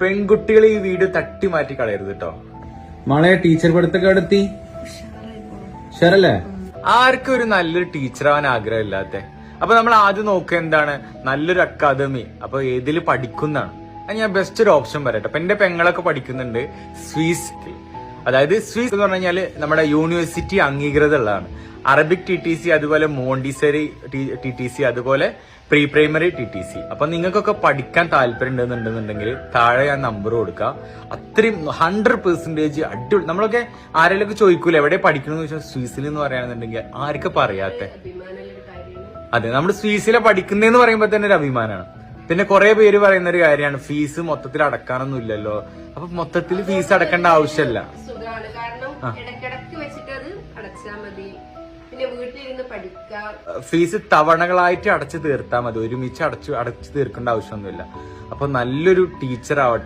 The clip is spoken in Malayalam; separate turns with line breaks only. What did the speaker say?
പെൺകുട്ടികൾ ഈ വീഡിയോ തട്ടി മാറ്റി കളയരുത് കേട്ടോ.
മോളെ ടീച്ചർ പഠിത്തൊക്കെ എടുത്തി ഷറല്ലേ?
ആർക്കും ഒരു നല്ലൊരു ടീച്ചറാവാൻ ആഗ്രഹമില്ലാത്ത. അപ്പൊ നമ്മൾ ആദ്യം നോക്കുക എന്താണ്, നല്ലൊരു അക്കാദമി. അപ്പൊ ഏതിൽ പഠിക്കുന്നതാണ്. ഞാൻ ബെസ്റ്റ് ഒരു ഓപ്ഷൻ പറയട്ടെ. അപ്പൊ എന്റെ പെങ്ങളൊക്കെ പഠിക്കുന്നുണ്ട് സ്വിസ്. അതായത് സ്വിസ് എന്ന് പറഞ്ഞു കഴിഞ്ഞാല് നമ്മുടെ യൂണിവേഴ്സിറ്റി അംഗീകൃതമുള്ളതാണ്. അറബിക് TTC, അതുപോലെ മോണ്ടിസറി TTC, അതുപോലെ പ്രീ പ്രൈമറി TTC. അപ്പൊ നിങ്ങൾക്കൊക്കെ പഠിക്കാൻ താല്പര്യം ഉണ്ടെന്നുണ്ടെന്നുണ്ടെങ്കിൽ താഴെ ഞാൻ നമ്പർ കൊടുക്കാം. അത്രയും 100% അടിപൊളി. നമ്മളൊക്കെ ആരെങ്കിലും ചോദിക്കൂല എവിടെ പഠിക്കണമെന്ന് ചോദിച്ചാൽ സ്വിസിൽ എന്ന് പറയുകയാണെന്നുണ്ടെങ്കിൽ ആർക്കും പറയാത്ത. അതെ, നമ്മൾ സ്വിസിലെ പഠിക്കുന്നതെന്ന് പറയുമ്പോൾ തന്നെ ഒരു അഭിമാനമാണ്. പിന്നെ കുറെ പേര് പറയുന്ന ഒരു കാര്യമാണ് ഫീസ് മൊത്തത്തിൽ അടക്കാനൊന്നും ഇല്ലല്ലോ. അപ്പൊ മൊത്തത്തിൽ ഫീസ് അടക്കേണ്ട ആവശ്യമല്ല. ഫീസ് തവണകളായിട്ട് അടച്ചു തീർത്താൽ മതി. ഒരുമിച്ച് അടച്ചു തീർക്കേണ്ട ആവശ്യമൊന്നുമില്ല. അപ്പൊ നല്ലൊരു ടീച്ചർ ആവട്ടെ.